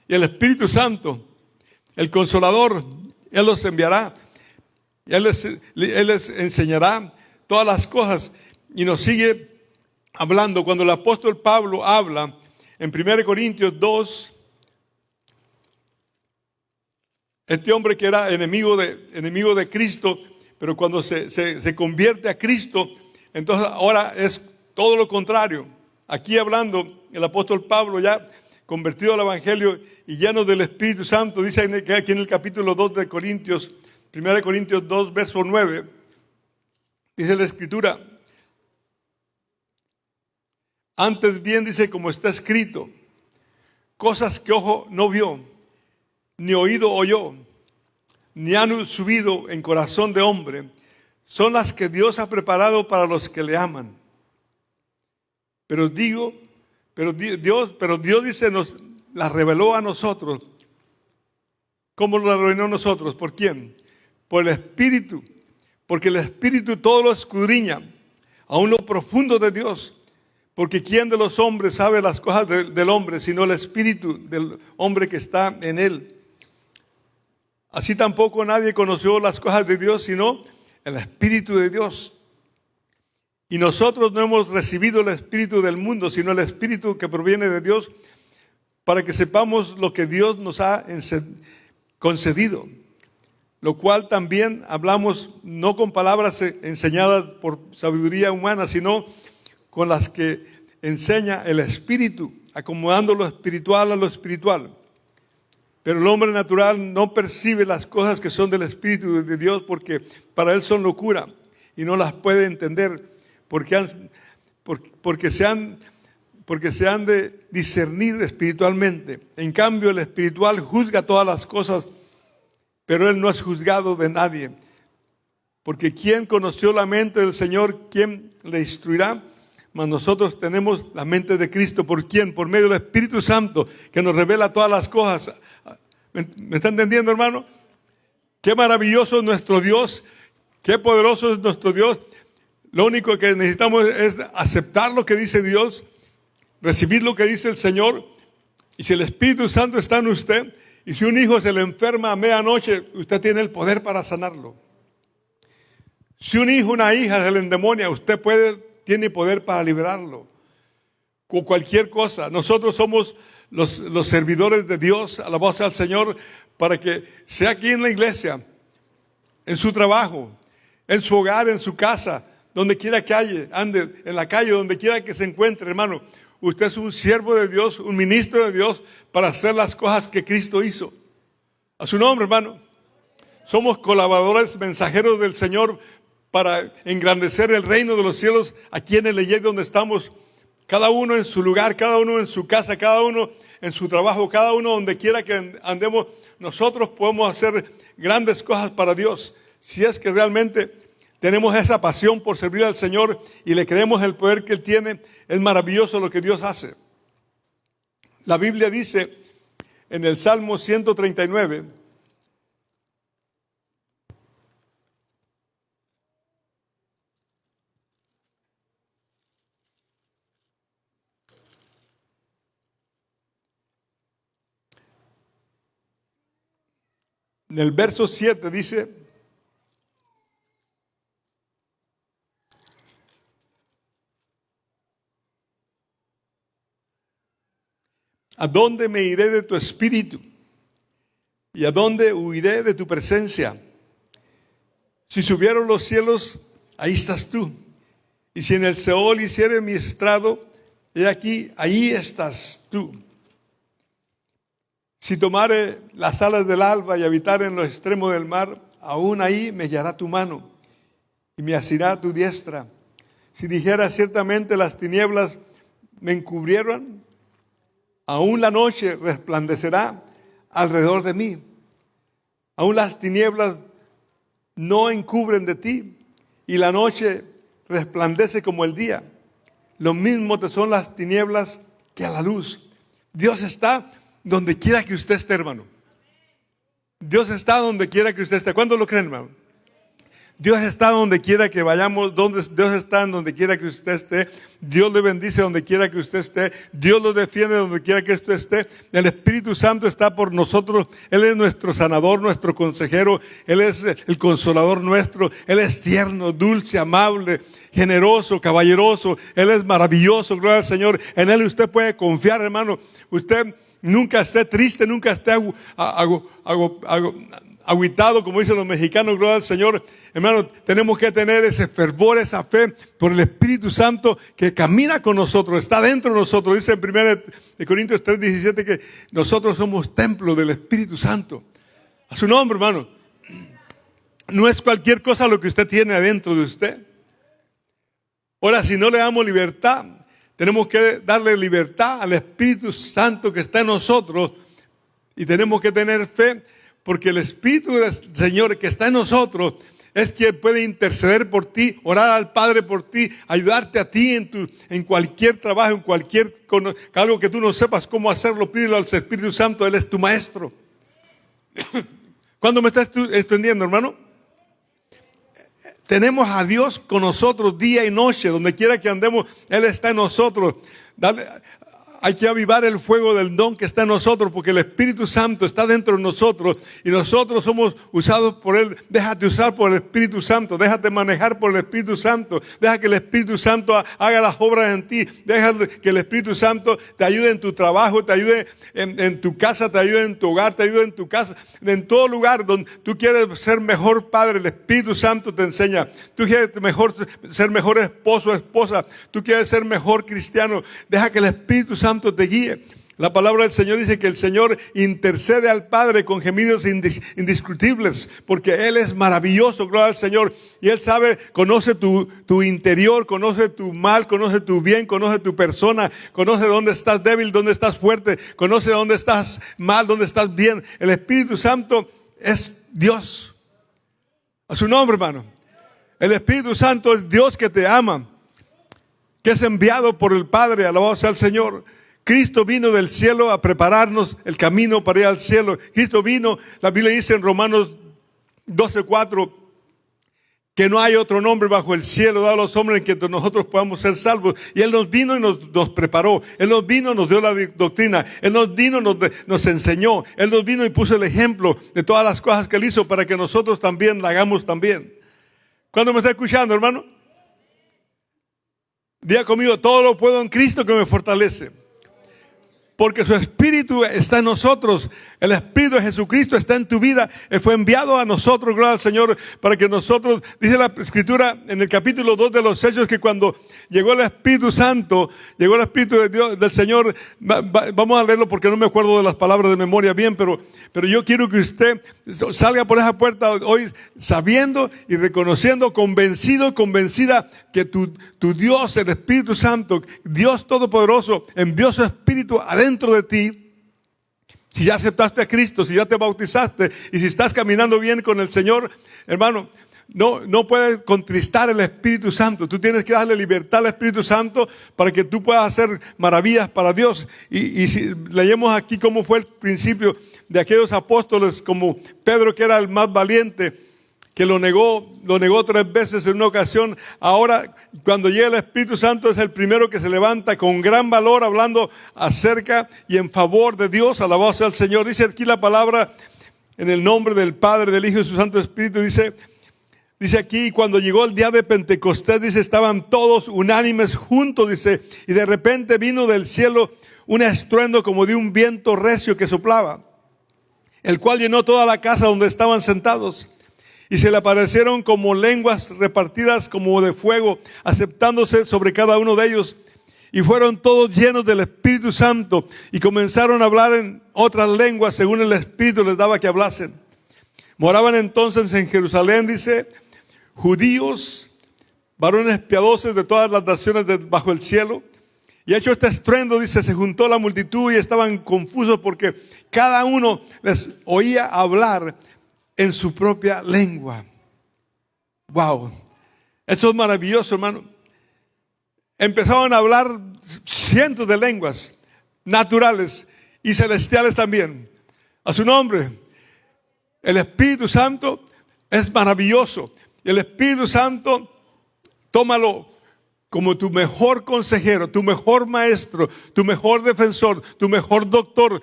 y el Espíritu Santo, el Consolador, Él los enviará. Él les enseñará todas las cosas. Y nos sigue hablando. Cuando el apóstol Pablo habla en 1 Corintios 2, este hombre que era enemigo de Cristo, pero cuando se convierte a Cristo, entonces ahora es todo lo contrario. Aquí hablando, el apóstol Pablo ya convertido al Evangelio y lleno del Espíritu Santo, dice aquí en el capítulo 2 de Corintios, 1 Corintios 2, verso 9, dice la Escritura: antes bien, dice, como está escrito, cosas que ojo no vio, ni oído oyó, ni han subido en corazón de hombre, son las que Dios ha preparado para los que le aman. Pero Dios dice, nos las reveló a nosotros. ¿Cómo lo reveló a nosotros? ¿Por quién? Por el Espíritu. Porque el Espíritu todo lo escudriña, aún lo profundo de Dios. Porque ¿quién de los hombres sabe las cosas del hombre, sino el Espíritu del hombre que está en él? Así tampoco nadie conoció las cosas de Dios, sino el Espíritu de Dios. Y nosotros no hemos recibido el espíritu del mundo, sino el Espíritu que proviene de Dios, para que sepamos lo que Dios nos ha concedido. Lo cual también hablamos no con palabras enseñadas por sabiduría humana, sino con las que enseña el Espíritu, acomodando lo espiritual a lo espiritual. Pero el hombre natural no percibe las cosas que son del Espíritu de Dios, porque para él son locura y no las puede entender, porque se han de discernir espiritualmente. En cambio, el espiritual juzga todas las cosas, pero él no es juzgado de nadie. Porque ¿quién conoció la mente del Señor? ¿Quién le instruirá? Mas nosotros tenemos la mente de Cristo. ¿Por quién? Por medio del Espíritu Santo, que nos revela todas las cosas. ¿Me está entendiendo, hermano? Qué maravilloso es nuestro Dios. Qué poderoso es nuestro Dios. Lo único que necesitamos es aceptar lo que dice Dios, recibir lo que dice el Señor. Y si el Espíritu Santo está en usted, y si un hijo se le enferma a medianoche, usted tiene el poder para sanarlo. Si un hijo, una hija se le endemonia, usted tiene poder para liberarlo. Con cualquier cosa. Nosotros somos los servidores de Dios, alabado sea el Señor, para que sea aquí en la iglesia, en su trabajo, en su hogar, en su casa, donde quiera que ande, en la calle, donde quiera que se encuentre, hermano. Usted es un siervo de Dios, un ministro de Dios, para hacer las cosas que Cristo hizo. A su nombre, hermano. Somos colaboradores, mensajeros del Señor, para engrandecer el reino de los cielos aquí en el Leyes donde estamos. Cada uno en su lugar, cada uno en su casa, cada uno en su trabajo, cada uno donde quiera que andemos. Nosotros podemos hacer grandes cosas para Dios, si es que realmente tenemos esa pasión por servir al Señor y le creemos el poder que Él tiene. Es maravilloso lo que Dios hace. La Biblia dice en el Salmo 139, en el verso 7 dice: ¿a dónde me iré de tu espíritu? ¿Y a dónde huiré de tu presencia? Si subieron los cielos, ahí estás tú. Y si en el Seol hiciere mi estrado, he aquí, ahí estás tú. Si tomare las alas del alba y habitare en los extremos del mar, aún ahí me guiará tu mano y me asirá tu diestra. Si dijera ciertamente las tinieblas me encubrieron, aún la noche resplandecerá alrededor de mí. Aún las tinieblas no encubren de ti, y la noche resplandece como el día. Lo mismo te son las tinieblas que a la luz. Dios está donde quiera que usted esté, hermano. Dios está donde quiera que usted esté. ¿Cuándo lo creen, hermano? Dios está donde quiera que vayamos, Dios está en donde quiera que usted esté. Dios le bendice donde quiera que usted esté. Dios lo defiende donde quiera que usted esté. El Espíritu Santo está por nosotros. Él es nuestro sanador, nuestro consejero. Él es el consolador nuestro. Él es tierno, dulce, amable, generoso, caballeroso. Él es maravilloso, gloria al Señor. En Él usted puede confiar, hermano. Usted nunca esté triste, nunca esté agüitado, como dicen los mexicanos, gloria al Señor. Hermano, tenemos que tener ese fervor, esa fe por el Espíritu Santo que camina con nosotros, está dentro de nosotros. Dice en 1 Corintios 3:17 que nosotros somos templo del Espíritu Santo. A su nombre, hermano. No es cualquier cosa lo que usted tiene adentro de usted. Ahora, si no le damos libertad, tenemos que darle libertad al Espíritu Santo que está en nosotros y tenemos que tener fe. Porque el Espíritu del Señor que está en nosotros es quien puede interceder por ti, orar al Padre por ti, ayudarte a ti en cualquier trabajo, en cualquier algo que tú no sepas cómo hacerlo, pídelo al Espíritu Santo, Él es tu maestro. ¿Cuándo me estás entendiendo, hermano? Tenemos a Dios con nosotros día y noche, donde quiera que andemos, Él está en nosotros. Hay que avivar el fuego del don que está en nosotros, porque el Espíritu Santo está dentro de nosotros y nosotros somos usados por Él. Déjate usar por el Espíritu Santo, déjate manejar por el Espíritu Santo, deja que el Espíritu Santo haga las obras en ti, deja que el Espíritu Santo te ayude en tu trabajo, te ayude en tu casa, te ayude en tu hogar, te ayude en tu casa, en todo lugar donde tú quieres ser mejor padre. El Espíritu Santo te enseña. Tú quieres ser mejor esposo o esposa, tú quieres ser mejor cristiano, deja que el Espíritu Santo te guíe. La palabra del Señor dice que el Señor intercede al Padre con gemidos indiscutibles, porque Él es maravilloso, gloria al Señor. Y Él sabe, conoce tu interior, conoce tu mal, conoce tu bien, conoce tu persona, conoce dónde estás débil, dónde estás fuerte, conoce dónde estás mal, dónde estás bien. El Espíritu Santo es Dios. A su nombre, hermano. El Espíritu Santo es Dios que te ama, que es enviado por el Padre, alabado sea el Señor. Cristo vino del cielo a prepararnos el camino para ir al cielo. Cristo vino, la Biblia dice en Romanos 12:4, que no hay otro nombre bajo el cielo dado a los hombres en que nosotros podamos ser salvos. Y Él nos vino y nos preparó. Él nos vino, nos dio la doctrina. Él nos vino, nos enseñó. Él nos vino y puso el ejemplo de todas las cosas que Él hizo para que nosotros también la hagamos también. ¿Cuándo me está escuchando, hermano? Diga conmigo, todo lo puedo en Cristo que me fortalece. Porque su Espíritu está en nosotros. El Espíritu de Jesucristo está en tu vida. Él fue enviado a nosotros, gloria al Señor, para que nosotros, dice la Escritura en el capítulo 2 de los Hechos, que cuando llegó el Espíritu Santo, llegó el Espíritu de Dios, del Señor, vamos a leerlo porque no me acuerdo de las palabras de memoria bien, pero yo quiero que usted salga por esa puerta hoy sabiendo y reconociendo, convencido, convencida que tu Dios, el Espíritu Santo, Dios Todopoderoso, envió su Espíritu adentro de ti. Si ya aceptaste a Cristo, si ya te bautizaste y si estás caminando bien con el Señor, hermano, no puedes contristar el Espíritu Santo. Tú tienes que darle libertad al Espíritu Santo para que tú puedas hacer maravillas para Dios. Y si leemos aquí cómo fue el principio de aquellos apóstoles, como Pedro, que era el más valiente, que lo negó 3 veces en una ocasión. Ahora, cuando llega el Espíritu Santo, es el primero que se levanta con gran valor, hablando acerca y en favor de Dios. Alabado sea el Señor. Dice aquí la palabra, en el nombre del Padre, del Hijo y de su Santo Espíritu. Dice aquí, cuando llegó el día de Pentecostés, dice, estaban todos unánimes juntos, dice, y de repente vino del cielo un estruendo como de un viento recio que soplaba, el cual llenó toda la casa donde estaban sentados. Y se le aparecieron como lenguas repartidas como de fuego, aceptándose sobre cada uno de ellos. Y fueron todos llenos del Espíritu Santo y comenzaron a hablar en otras lenguas según el Espíritu les daba que hablasen. Moraban entonces en Jerusalén, dice, judíos, varones piadosos de todas las naciones bajo el cielo. Y hecho este estruendo, dice, se juntó la multitud y estaban confusos porque cada uno les oía hablar en su propia lengua. Wow, eso es maravilloso, hermano. Empezaron a hablar cientos de lenguas naturales y celestiales también. A su nombre. El Espíritu Santo es maravilloso. Y el Espíritu Santo, tómalo como tu mejor consejero, tu mejor maestro, tu mejor defensor, tu mejor doctor,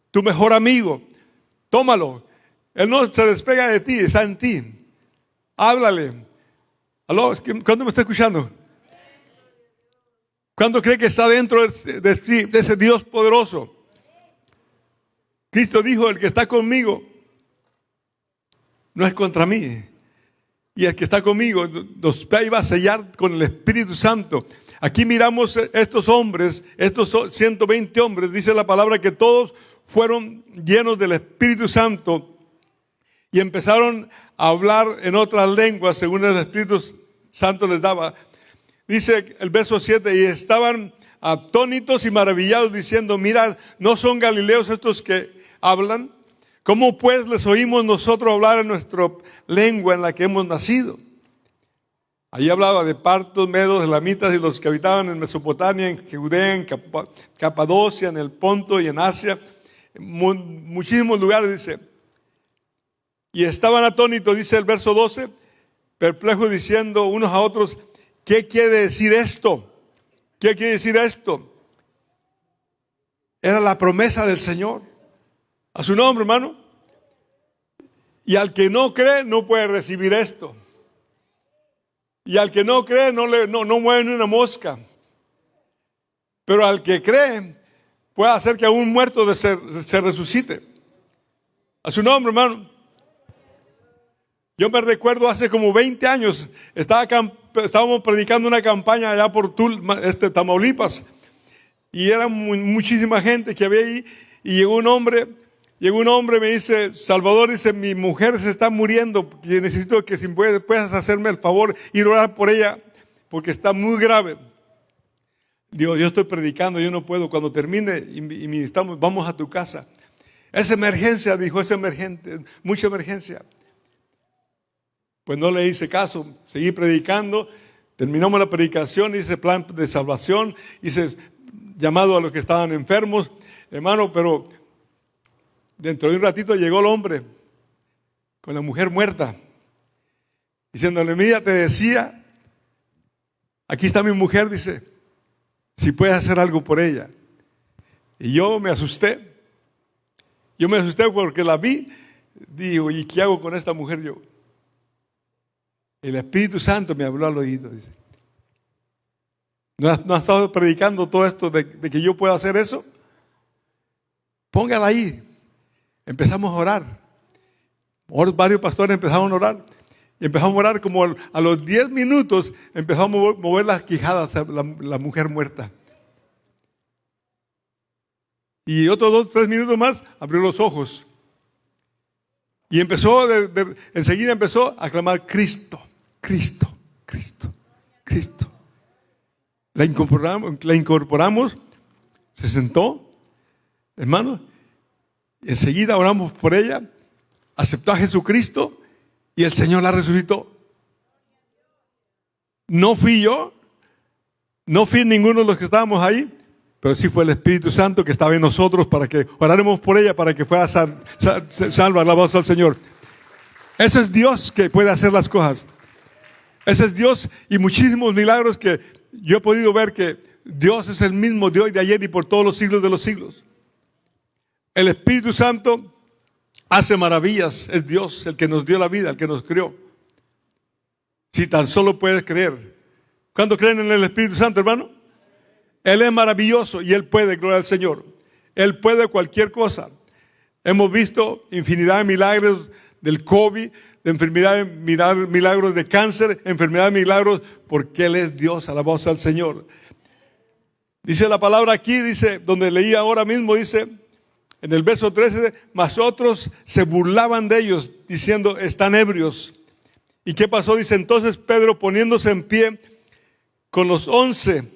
tu mejor amigo. Tómalo. Él no se despega de ti, está en ti. Háblale. ¿Aló? ¿Cuándo me está escuchando? ¿Cuándo cree que está dentro de ese Dios poderoso? Cristo dijo, el que está conmigo no es contra mí. Y el que está conmigo nos va a sellar con el Espíritu Santo. Aquí miramos estos hombres, estos 120 hombres, dice la palabra que todos fueron llenos del Espíritu Santo y empezaron a hablar en otras lenguas según el Espíritu Santo les daba. Dice el verso 7, y estaban atónitos y maravillados diciendo, mira, ¿no son galileos estos que hablan? ¿Cómo pues les oímos nosotros hablar en nuestra lengua en la que hemos nacido? Ahí hablaba de partos, medos, elamitas y los que habitaban en Mesopotamia, en Judea, en Capadocia, en el Ponto y en Asia, en muchísimos lugares, dice. Y estaban atónitos, dice el verso 12, perplejos diciendo unos a otros, ¿qué quiere decir esto? ¿Qué quiere decir esto? Era la promesa del Señor. A su nombre, hermano. Y al que no cree, no puede recibir esto. Y al que no cree, no mueve ni una mosca. Pero al que cree, puede hacer que a un muerto se resucite. A su nombre, hermano. Yo me recuerdo hace como 20 años, estábamos predicando una campaña allá por Tamaulipas. Y era muchísima gente que había ahí. Y llegó un hombre me dice, Salvador, dice, mi mujer se está muriendo, y necesito que si puedas hacerme el favor, ir a orar por ella, porque está muy grave. Digo, yo estoy predicando, yo no puedo, cuando termine, vamos a tu casa. Es emergencia, dijo, es emergente, mucha emergencia. Pues no le hice caso, seguí predicando, terminamos la predicación, hice plan de salvación, hice llamado a los que estaban enfermos, hermano, pero dentro de un ratito llegó el hombre con la mujer muerta, diciéndole, mira, te decía, aquí está mi mujer, dice, si puedes hacer algo por ella. Y yo me asusté porque la vi, digo, ¿y qué hago con esta mujer yo? El Espíritu Santo me habló al oído, dice. ¿No has estado predicando todo esto de que yo pueda hacer eso? Póngala ahí. Empezamos a orar. Varios pastores empezaron a orar. Y empezamos a orar como a los 10 minutos empezamos a mover las quijadas a la mujer muerta. Y otros 2, 3 minutos más abrió los ojos. Y enseguida empezó a clamar Cristo, Cristo, Cristo, Cristo. La incorporamos, se sentó, hermano. Enseguida oramos por ella, aceptó a Jesucristo y el Señor la resucitó. No fui yo, no fui ninguno de los que estábamos ahí, pero sí fue el Espíritu Santo que estaba en nosotros para que oráramos por ella, para que fuera salva, alabados al Señor. Ese es Dios que puede hacer las cosas. Ese es Dios y muchísimos milagros que yo he podido ver que Dios es el mismo de hoy, de ayer y por todos los siglos de los siglos. El Espíritu Santo hace maravillas, es Dios el que nos dio la vida, el que nos creó. Si tan solo puedes creer. ¿Cuándo creen en el Espíritu Santo, hermano? Él es maravilloso y Él puede, gloria al Señor. Él puede cualquier cosa. Hemos visto infinidad de milagros del COVID, de enfermedad, milagros de cáncer, enfermedad, milagros, porque Él es Dios, alabados al Señor. Dice la palabra aquí, dice, donde leí ahora mismo, dice, en el verso 13, mas otros se burlaban de ellos, diciendo, están ebrios. ¿Y qué pasó? Dice, entonces Pedro, poniéndose en pie con los 11,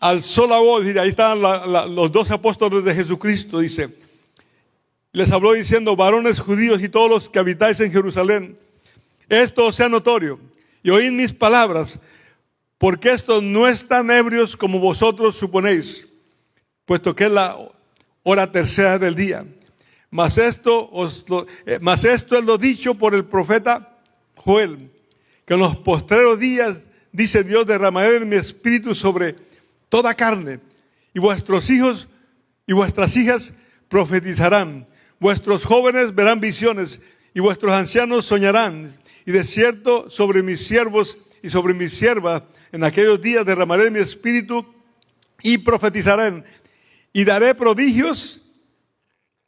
alzó la voz, y ahí estaban los 12 apóstoles de Jesucristo, dice, les habló diciendo, varones judíos y todos los que habitáis en Jerusalén, esto os sea notorio, y oíd mis palabras, porque estos no están ebrios como vosotros suponéis, puesto que es la hora tercera del día. Mas esto es lo dicho por el profeta Joel. que en los postreros días, dice Dios, derramaré mi espíritu sobre toda carne, y vuestros hijos y vuestras hijas profetizarán, vuestros jóvenes verán visiones, y vuestros ancianos soñarán, y de cierto sobre mis siervos y sobre mis siervas en aquellos días derramaré mi espíritu y profetizarán, y daré prodigios.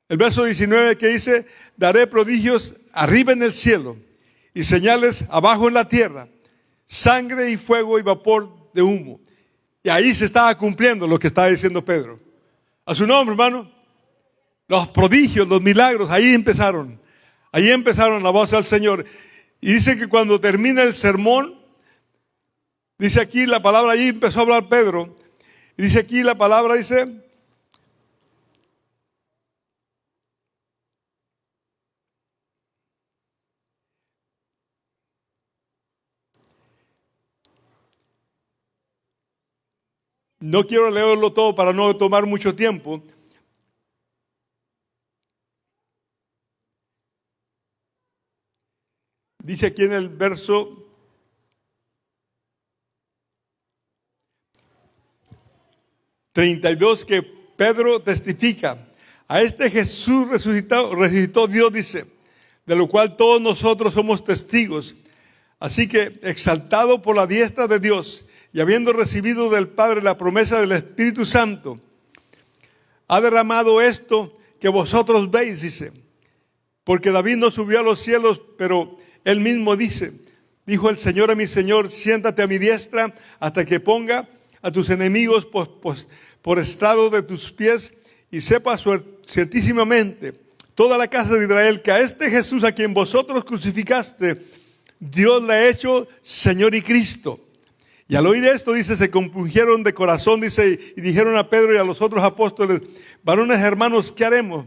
El verso 19 que dice, daré prodigios arriba en el cielo y señales abajo en la tierra, sangre y fuego y vapor de humo. Y ahí se estaba cumpliendo lo que estaba diciendo Pedro. A su nombre, hermano. Los prodigios, los milagros, ahí empezaron. Ahí empezaron la voz al Señor. Y dice que cuando termina el sermón, dice aquí la palabra, ahí empezó a hablar Pedro. Y dice aquí la palabra, dice, no quiero leerlo todo para no tomar mucho tiempo. Dice aquí en el verso 32 que Pedro testifica, a este Jesús resucitó Dios, dice, de lo cual todos nosotros somos testigos. Así que, exaltado por la diestra de Dios y habiendo recibido del Padre la promesa del Espíritu Santo, ha derramado esto que vosotros veis, dice. Porque David no subió a los cielos, pero él mismo dijo el Señor a mi Señor, siéntate a mi diestra hasta que ponga a tus enemigos por estrado de tus pies, y sepa ciertísimamente toda la casa de Israel que a este Jesús a quien vosotros crucificaste, Dios le ha hecho Señor y Cristo. Y al oír esto, dice, se compungieron de corazón, dice, y dijeron a Pedro y a los otros apóstoles, varones hermanos, ¿qué haremos?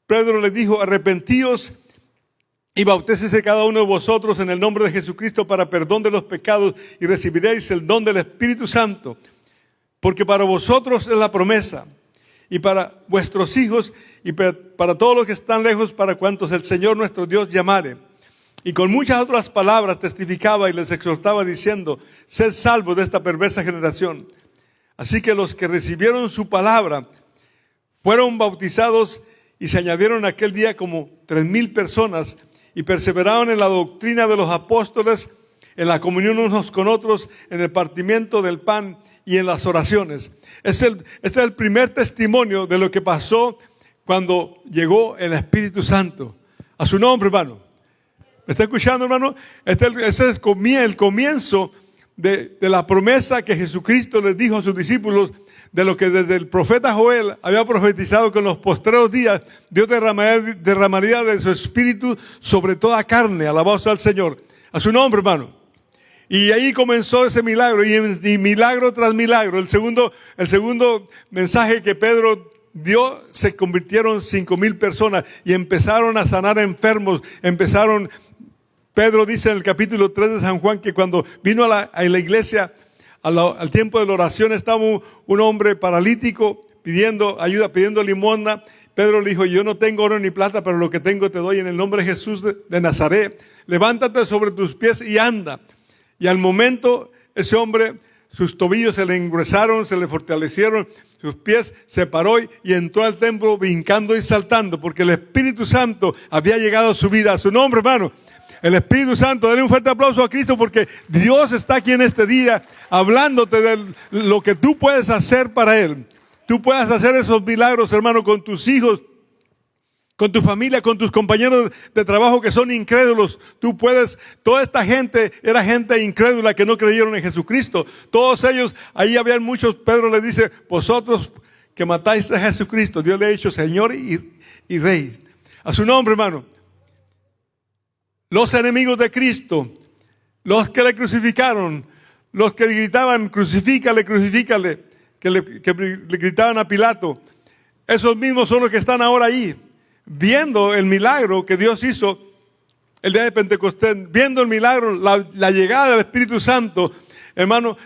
Pedro les dijo, arrepentíos y bautécese cada uno de vosotros en el nombre de Jesucristo para perdón de los pecados y recibiréis el don del Espíritu Santo. Porque para vosotros es la promesa, y para vuestros hijos, y para todos los que están lejos, para cuantos el Señor nuestro Dios llamare. Y con muchas otras palabras testificaba y les exhortaba diciendo, sed salvos de esta perversa generación. Así que los que recibieron su palabra fueron bautizados y se añadieron aquel día como 3,000 personas y perseveraron en la doctrina de los apóstoles, en la comunión unos con otros, en el partimiento del pan y en las oraciones. Este es el primer testimonio de lo que pasó cuando llegó el Espíritu Santo. A su nombre, hermano. ¿Me está escuchando, hermano? Este es el comienzo de la promesa que Jesucristo les dijo a sus discípulos, de lo que desde el profeta Joel había profetizado que en los postreros días Dios derramaría de su espíritu sobre toda carne. Alabado sea el Señor. A su nombre, hermano. Y ahí comenzó ese milagro, y milagro tras milagro. El segundo mensaje que Pedro dio, se convirtieron 5,000 personas y empezaron a sanar enfermos. Pedro dice en el capítulo 3 de San Juan que cuando vino a la iglesia, al tiempo de la oración, estaba un hombre paralítico pidiendo ayuda, pidiendo limosna. Pedro le dijo, yo no tengo oro ni plata, pero lo que tengo te doy en el nombre de Jesús de Nazaret. Levántate sobre tus pies y anda. Y al momento, ese hombre, sus tobillos se le engruesaron, se le fortalecieron, sus pies se paró y entró al templo brincando y saltando, porque el Espíritu Santo había llegado a su vida. A su nombre, hermano. El Espíritu Santo, dale un fuerte aplauso a Cristo, porque Dios está aquí en este día hablándote de lo que tú puedes hacer para Él. Tú puedes hacer esos milagros, hermano, con tus hijos, con tu familia, con tus compañeros de trabajo que son incrédulos. Tú puedes, toda esta gente era gente incrédula que no creyeron en Jesucristo. Todos ellos, ahí habían muchos. Pedro les dice, vosotros que matáis a Jesucristo, Dios le ha hecho Señor y Rey. A su nombre, hermano. Los enemigos de Cristo, los que le crucificaron, los que gritaban, crucifícale, crucifícale, que le gritaban a Pilato, esos mismos son los que están ahora ahí, viendo el milagro que Dios hizo el día de Pentecostés, viendo el milagro, la llegada del Espíritu Santo, hermano,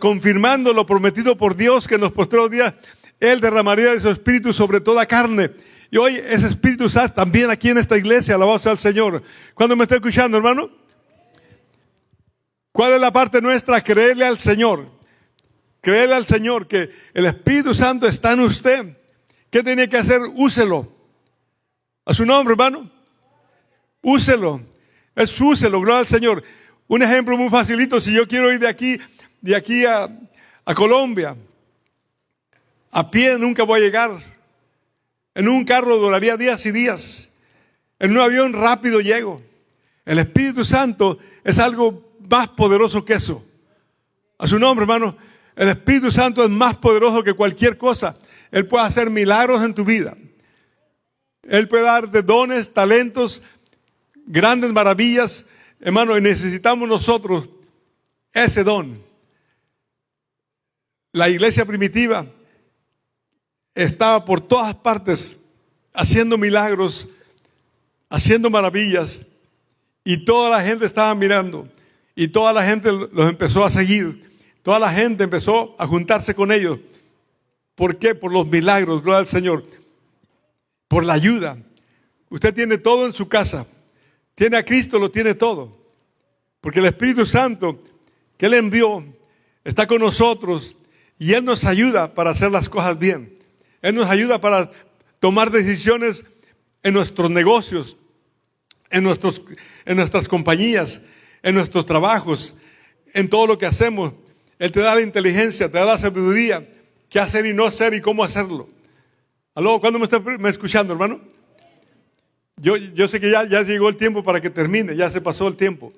confirmando lo prometido por Dios, que en los postreros días Él derramaría de su Espíritu sobre toda carne. Y hoy ese Espíritu está también aquí en esta iglesia, alabado sea el Señor. ¿Cuándo me está escuchando, hermano? ¿Cuál es la parte nuestra? Creerle al Señor. Creerle al Señor que el Espíritu Santo está en usted. ¿Qué tiene que hacer? Úselo. A su nombre, hermano. Úselo. Úselo, gloria al Señor. Un ejemplo muy facilito. Si yo quiero ir de aquí a Colombia, a pie nunca voy a llegar. En un carro duraría días y días. En un avión rápido llego. El Espíritu Santo es algo más poderoso que eso. A su nombre, hermano. El Espíritu Santo es más poderoso que cualquier cosa. Él puede hacer milagros en tu vida. Él puede darte dones, talentos, grandes maravillas. Hermano, y necesitamos nosotros ese don. La iglesia primitiva estaba por todas partes haciendo milagros, haciendo maravillas. Y toda la gente estaba mirando. Y toda la gente los empezó a seguir. Toda la gente empezó a juntarse con ellos. ¿Por qué? Por los milagros, gloria al Señor. Por la ayuda. Usted tiene todo en su casa. Tiene a Cristo, lo tiene todo. Porque el Espíritu Santo que Él envió está con nosotros y Él nos ayuda para hacer las cosas bien. Él nos ayuda para tomar decisiones en nuestros negocios, en nuestras compañías, en nuestros trabajos, en todo lo que hacemos. Él te da la inteligencia, te da la sabiduría, qué hacer y no hacer y cómo hacerlo. ¿Aló? ¿Cuándo me está escuchando, hermano? Yo sé que ya llegó el tiempo para que termine, ya se pasó el tiempo.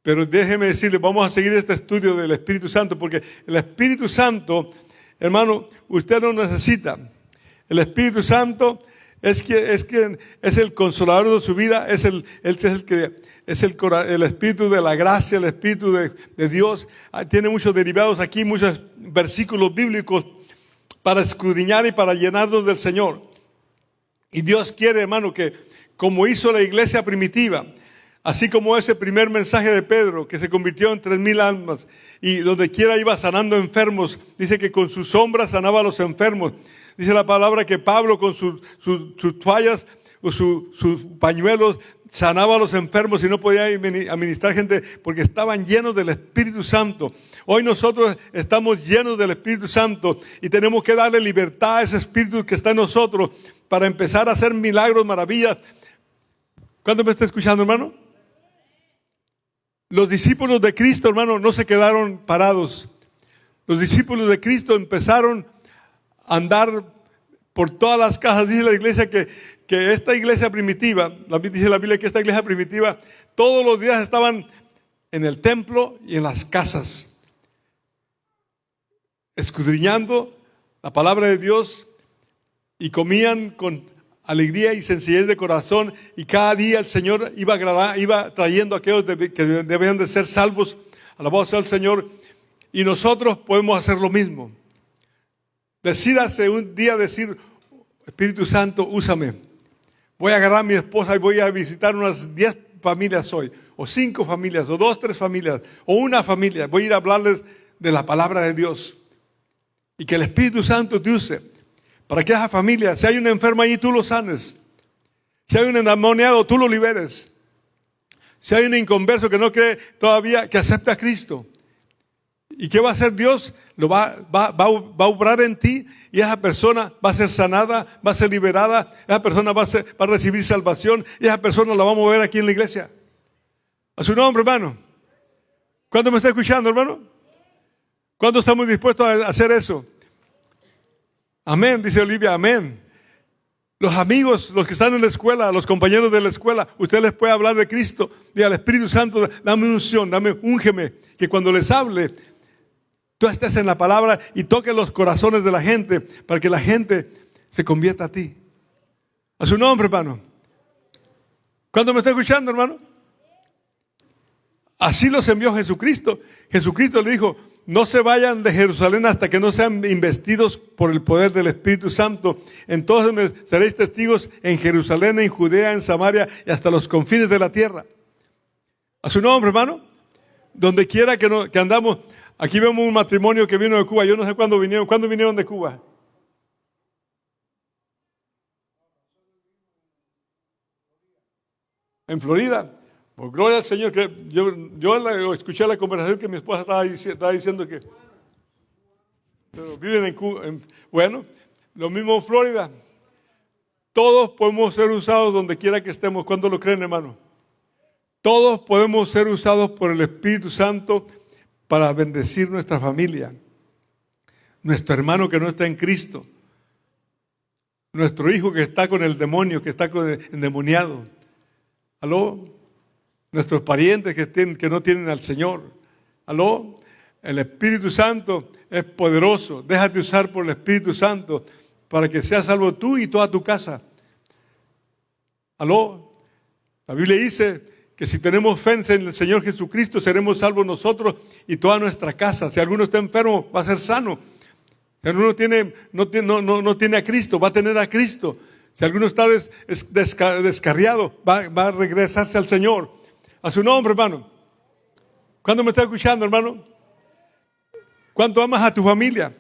Pero déjeme decirle, vamos a seguir este estudio del Espíritu Santo, porque el Espíritu Santo, hermano, usted no necesita. El Espíritu Santo es el consolador de su vida, es el Espíritu de la gracia, el Espíritu de Dios. Tiene muchos derivados aquí, muchos versículos bíblicos para escudriñar y para llenarnos del Señor. Y Dios quiere, hermano, que como hizo la iglesia primitiva, así como ese primer mensaje de Pedro, que se convirtió en 3,000 almas, y donde quiera iba sanando enfermos, dice que con sus sombras sanaba a los enfermos. Dice la palabra que Pablo con sus toallas o sus pañuelos sanaba a los enfermos y no podía administrar gente porque estaban llenos del Espíritu Santo. Hoy nosotros estamos llenos del Espíritu Santo y tenemos que darle libertad a ese Espíritu que está en nosotros para empezar a hacer milagros, maravillas. ¿Cuándo me está escuchando, hermano? Los discípulos de Cristo, hermano, no se quedaron parados. Los discípulos de Cristo empezaron a andar por todas las casas. Dice la iglesia que esta iglesia primitiva, dice la Biblia que esta iglesia primitiva, todos los días estaban en el templo y en las casas, escudriñando la palabra de Dios y comían con alegría y sencillez de corazón, y cada día el Señor iba trayendo a aquellos que debían de ser salvos. Alabado sea el Señor. Y nosotros podemos hacer lo mismo. Decídase un día decir: Espíritu Santo, úsame. Voy a agarrar a mi esposa y voy a visitar unas 10 familias hoy, o 5 familias, o 2, 3 familias, o una familia. Voy a ir a hablarles de la palabra de Dios. Y que el Espíritu Santo te use para que esa familia, si hay una enferma allí, tú lo sanes. Si hay un endemoniado, tú lo liberes. Si hay un inconverso que no cree todavía, que acepte a Cristo. ¿Y qué va a hacer Dios? Va a obrar en ti, y esa persona va a ser sanada, va a ser liberada, esa persona va a recibir salvación, y esa persona la vamos a mover aquí en la iglesia. A su nombre, hermano. ¿Cuándo me está escuchando, hermano? ¿Cuándo estamos dispuestos a hacer eso? Amén, dice Olivia, amén. Los amigos, los que están en la escuela, los compañeros de la escuela, usted les puede hablar de Cristo. Diga al Espíritu Santo: dame unción, úngeme, que cuando les hable, tú estés en la palabra y toques los corazones de la gente para que la gente se convierta a ti. A su nombre, hermano. ¿Cuándo me está escuchando, hermano? Así los envió Jesucristo. Jesucristo le dijo: no se vayan de Jerusalén hasta que no sean investidos por el poder del Espíritu Santo. Entonces me seréis testigos en Jerusalén, en Judea, en Samaria y hasta los confines de la tierra. A su nombre, hermano. Donde quiera que andamos. Aquí vemos un matrimonio que vino de Cuba. Yo no sé cuándo vinieron. ¿Cuándo vinieron de Cuba? En Florida. Por gloria al Señor, que yo escuché la conversación que mi esposa estaba diciendo que pero viven bueno, lo mismo en Florida. Todos podemos ser usados donde quiera que estemos. ¿Cuándo lo creen, hermano? Todos podemos ser usados por el Espíritu Santo para bendecir nuestra familia. Nuestro hermano que no está en Cristo. Nuestro hijo que está con el demonio, que está con el endemoniado. ¿Aló? Nuestros parientes que no tienen al Señor. ¿Aló? El Espíritu Santo es poderoso. Déjate usar por el Espíritu Santo para que seas salvo tú y toda tu casa. ¿Aló? La Biblia dice que si tenemos fe en el Señor Jesucristo, seremos salvos nosotros y toda nuestra casa. Si alguno está enfermo, va a ser sano. Si alguno no tiene a Cristo, va a tener a Cristo. Si alguno está descarriado, va a regresarse al Señor. A su nombre, hermano. ¿Cuándo me está escuchando, hermano? ¿Cuánto amas a tu familia?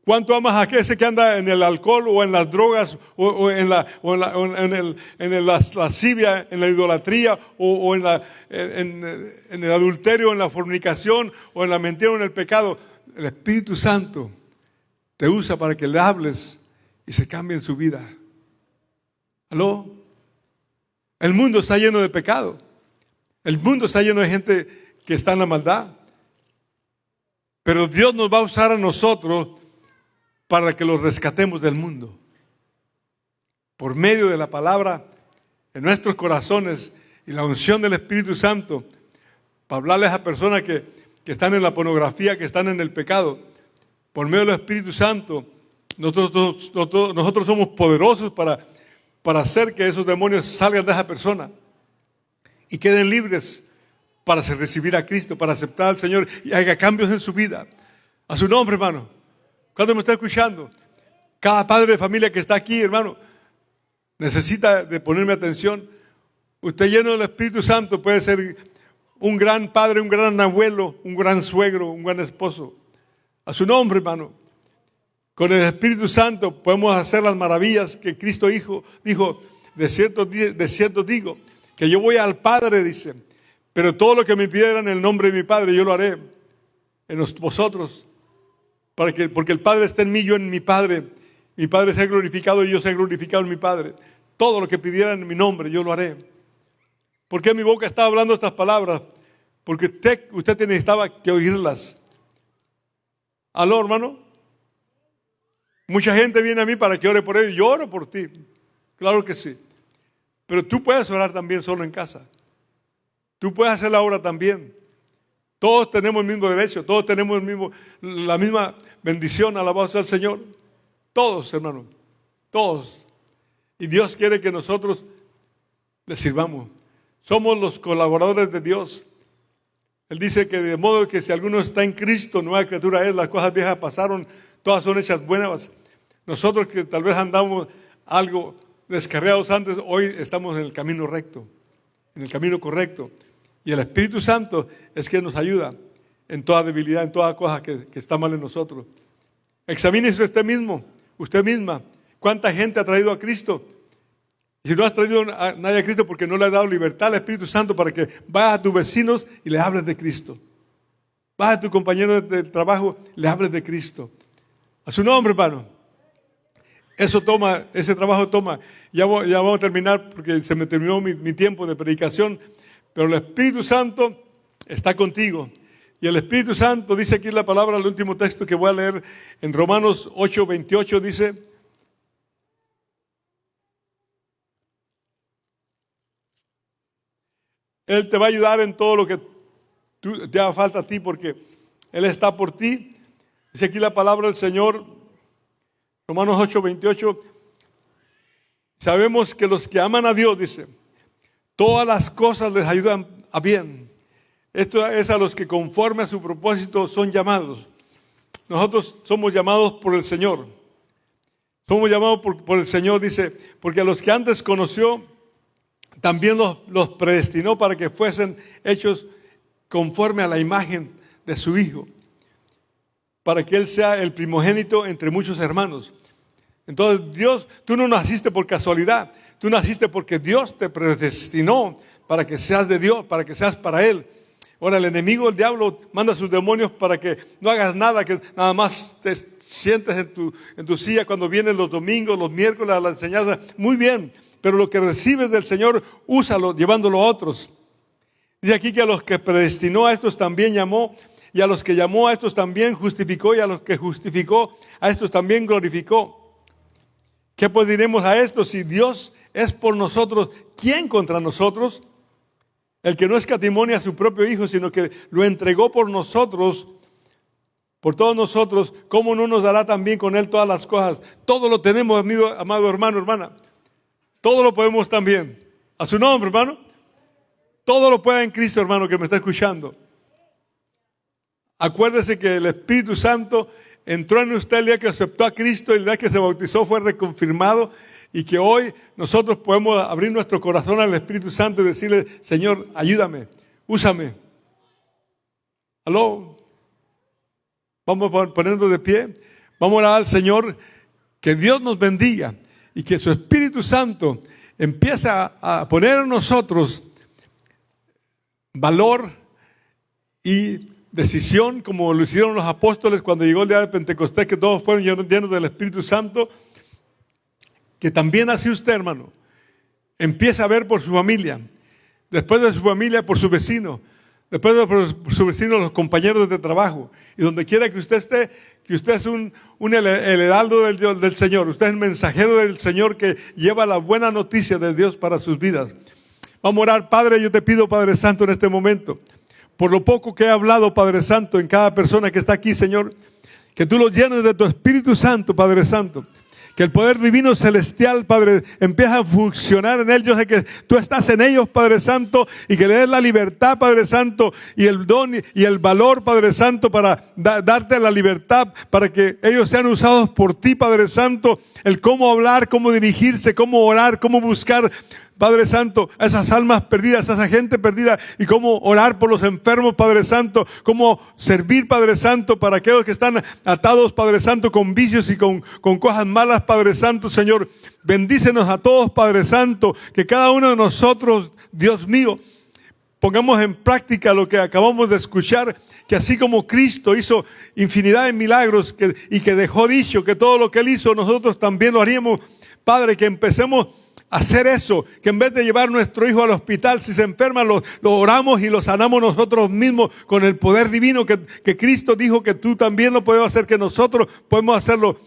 ¿Cuánto amas a ese que anda en el alcohol o en las drogas o en la lascivia, en la idolatría o en el adulterio, en la fornicación o en la mentira o en el pecado? El Espíritu Santo te usa para que le hables y se cambie en su vida. ¿Aló? El mundo está lleno de pecado. El mundo está lleno de gente que está en la maldad. Pero Dios nos va a usar a nosotros para que los rescatemos del mundo. Por medio de la palabra en nuestros corazones y la unción del Espíritu Santo, para hablarles a personas que están en la pornografía, que están en el pecado. Por medio del Espíritu Santo, nosotros somos poderosos para hacer que esos demonios salgan de esa persona y queden libres para recibir a Cristo, para aceptar al Señor y haga cambios en su vida. A su nombre, hermano. ¿Cuándo me está escuchando? Cada padre de familia que está aquí, hermano, necesita de ponerme atención. Usted lleno del Espíritu Santo puede ser un gran padre, un gran abuelo, un gran suegro, un gran esposo. A su nombre, hermano. Con el Espíritu Santo podemos hacer las maravillas que Cristo dijo, de cierto digo, que yo voy al Padre, dice, pero todo lo que me pidieran en el nombre de mi Padre, yo lo haré en vosotros, porque el Padre está en mí, yo en mi Padre sea glorificado y yo sea glorificado en mi Padre. Todo lo que pidieran en mi nombre, yo lo haré. ¿Por qué mi boca está hablando estas palabras? Porque usted necesitaba que oírlas. ¿Aló, hermano? Mucha gente viene a mí para que ore por ellos. Yo oro por ti. Claro que sí. Pero tú puedes orar también solo en casa. Tú puedes hacer la obra también. Todos tenemos el mismo derecho. Todos tenemos la misma bendición. Alabado sea el Señor. Todos, hermano. Todos. Y Dios quiere que nosotros le sirvamos. Somos los colaboradores de Dios. Él dice que de modo que si alguno está en Cristo, nueva criatura es, las cosas viejas pasaron, todas son hechas buenas. Nosotros que tal vez andamos algo descarriados antes, hoy estamos en el camino recto, en el camino correcto. Y el Espíritu Santo es quien nos ayuda en toda debilidad, en toda cosa que está mal en nosotros. Examínese usted mismo, usted misma, cuánta gente ha traído a Cristo. Y si no has traído a nadie a Cristo porque no le has dado libertad al Espíritu Santo para que vayas a tus vecinos y le hables de Cristo. Vas a tu compañero de trabajo, le hables de Cristo. A su nombre, hermano. Ese trabajo toma. Ya vamos a terminar porque se me terminó mi tiempo de predicación. Pero el Espíritu Santo está contigo. Y el Espíritu Santo, dice aquí la palabra, el último texto que voy a leer en Romanos 8:28, dice: Él te va a ayudar en todo lo que te haga falta a ti, porque Él está por ti. Dice aquí la palabra del Señor, Romanos 8:28. Sabemos que los que aman a Dios, dice, todas las cosas les ayudan a bien. Esto es a los que conforme a su propósito son llamados. Nosotros somos llamados por el Señor. Somos llamados por el Señor, dice, porque a los que antes conoció, también los predestinó para que fuesen hechos conforme a la imagen de su Hijo, para que Él sea el primogénito entre muchos hermanos. Entonces Dios, tú no naciste por casualidad, tú naciste porque Dios te predestinó para que seas de Dios, para que seas para Él. Ahora el enemigo, el diablo, manda a sus demonios para que no hagas nada, que nada más te sientes en tu silla cuando vienen los domingos, los miércoles a la enseñanza. Muy bien, pero lo que recibes del Señor, úsalo llevándolo a otros. Dice aquí que a los que predestinó a estos también llamó, y a los que llamó a estos también justificó, y a los que justificó a estos también glorificó. ¿Qué pues diremos a esto? Si Dios es por nosotros, ¿quién contra nosotros? El que no escatimó a su propio Hijo, sino que lo entregó por nosotros, por todos nosotros, ¿cómo no nos dará también con Él todas las cosas? Todo lo tenemos, amado hermano, hermana. Todo lo podemos también. A su nombre, hermano. Todo lo puede en Cristo, hermano, que me está escuchando. Acuérdese que el Espíritu Santo entró en usted el día que aceptó a Cristo, el día que se bautizó fue reconfirmado, y que hoy nosotros podemos abrir nuestro corazón al Espíritu Santo y decirle, Señor, ayúdame, úsame. ¿Aló? Vamos a ponernos de pie. Vamos a orar al Señor, que Dios nos bendiga y que su Espíritu Santo empiece a poner en nosotros valor y decisión, como lo hicieron los apóstoles cuando llegó el día de Pentecostés, que todos fueron llenos del Espíritu Santo. Que también así usted, hermano, empieza a ver por su familia, después de su familia por su vecino, después de por su vecino los compañeros de trabajo, y donde quiera que usted esté, que usted es el heraldo del Señor, usted es el mensajero del Señor que lleva la buena noticia de Dios para sus vidas. Vamos a orar. Padre, yo te pido, Padre Santo, en este momento, por lo poco que he hablado, Padre Santo, en cada persona que está aquí, Señor, que tú los llenes de tu Espíritu Santo, Padre Santo. Que el poder divino celestial, Padre, empieza a funcionar en ellos. Yo sé que tú estás en ellos, Padre Santo, y que le des la libertad, Padre Santo, y el don y el valor, Padre Santo, para darte la libertad, para que ellos sean usados por ti, Padre Santo. El cómo hablar, cómo dirigirse, cómo orar, cómo buscar, Padre Santo, a esas almas perdidas, a esa gente perdida, y cómo orar por los enfermos, Padre Santo, cómo servir, Padre Santo, para aquellos que están atados, Padre Santo, con vicios y con cosas malas, Padre Santo, Señor. Bendícenos a todos, Padre Santo, que cada uno de nosotros, Dios mío, pongamos en práctica lo que acabamos de escuchar, que así como Cristo hizo infinidad de milagros y que dejó dicho que todo lo que Él hizo, nosotros también lo haríamos, Padre, que empecemos hacer eso, que en vez de llevar nuestro hijo al hospital, si se enferma, lo oramos y lo sanamos nosotros mismos con el poder divino que Cristo dijo que tú también lo puedes hacer, que nosotros podemos hacerlo.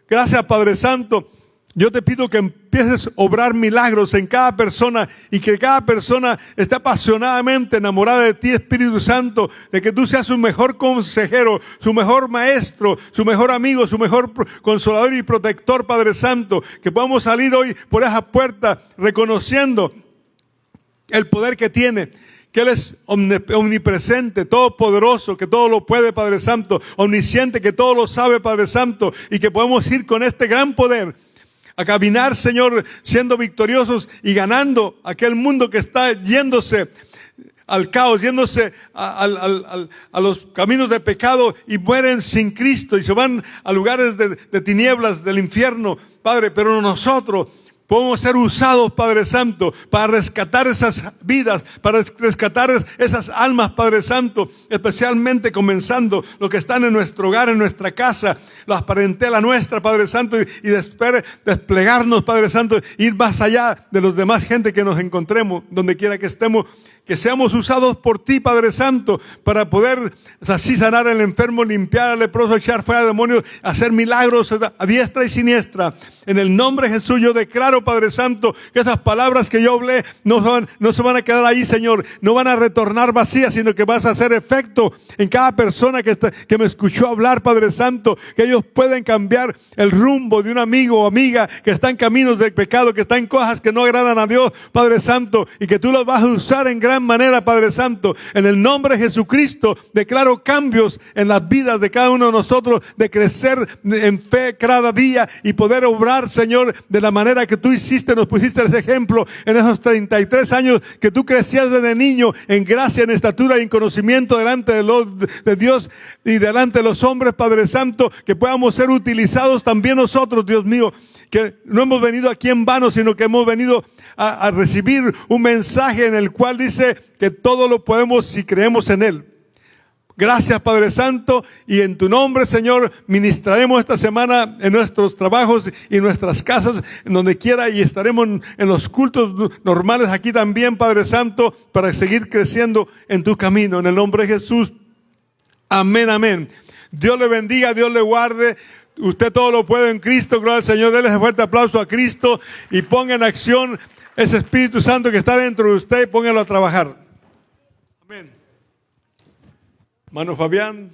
Gracias, Padre Santo. Yo te pido que empieces a obrar milagros en cada persona y que cada persona esté apasionadamente enamorada de ti, Espíritu Santo, de que tú seas su mejor consejero, su mejor maestro, su mejor amigo, su mejor consolador y protector, Padre Santo. Que podamos salir hoy por esa puerta reconociendo el poder que tiene, que Él es omnipresente, todopoderoso, que todo lo puede, Padre Santo, omnisciente, que todo lo sabe, Padre Santo, y que podemos ir con este gran poder a caminar, Señor, siendo victoriosos y ganando aquel mundo que está yéndose al caos, yéndose a los caminos de pecado y mueren sin Cristo y se van a lugares de tinieblas del infierno, Padre. Pero nosotros podemos ser usados, Padre Santo, para rescatar esas vidas, para rescatar esas almas, Padre Santo, especialmente comenzando los que están en nuestro hogar, en nuestra casa, la parentela nuestra, Padre Santo, y después desplegarnos, Padre Santo, ir más allá de los demás gente que nos encontremos, donde quiera que estemos. Que seamos usados por ti, Padre Santo, para poder así sanar al enfermo, limpiar al leproso, echar fuera demonios, hacer milagros a diestra y siniestra. En el nombre de Jesús yo declaro, Padre Santo, que esas palabras que yo hablé no se van a quedar ahí, Señor. No van a retornar vacías, sino que vas a hacer efecto en cada persona que me escuchó hablar, Padre Santo. Que ellos pueden cambiar el rumbo de un amigo o amiga que está en caminos de pecado, que está en cosas que no agradan a Dios, Padre Santo. Y que tú los vas a usar en gran manera, Padre Santo. En el nombre de Jesucristo declaro cambios en las vidas de cada uno de nosotros, de crecer en fe cada día y poder obrar, Señor, de la manera que tú hiciste, nos pusiste ese ejemplo en esos 33 años que tú crecías desde niño en gracia, en estatura y en conocimiento delante de Dios y delante de los hombres, Padre Santo, que podamos ser utilizados también nosotros, Dios mío. que no hemos venido aquí en vano, sino que hemos venido a recibir un mensaje en el cual dice que todo lo podemos si creemos en Él. Gracias, Padre Santo, y en tu nombre, Señor, ministraremos esta semana en nuestros trabajos y en nuestras casas, en donde quiera, y estaremos en los cultos normales aquí también, Padre Santo, para seguir creciendo en tu camino. En el nombre de Jesús. Amén, amén. Dios le bendiga, Dios le guarde. Usted todo lo puede en Cristo. Gloria al Señor. Denle ese fuerte aplauso a Cristo y ponga en acción ese Espíritu Santo que está dentro de usted y póngalo a trabajar. Amén. Hermano Fabián.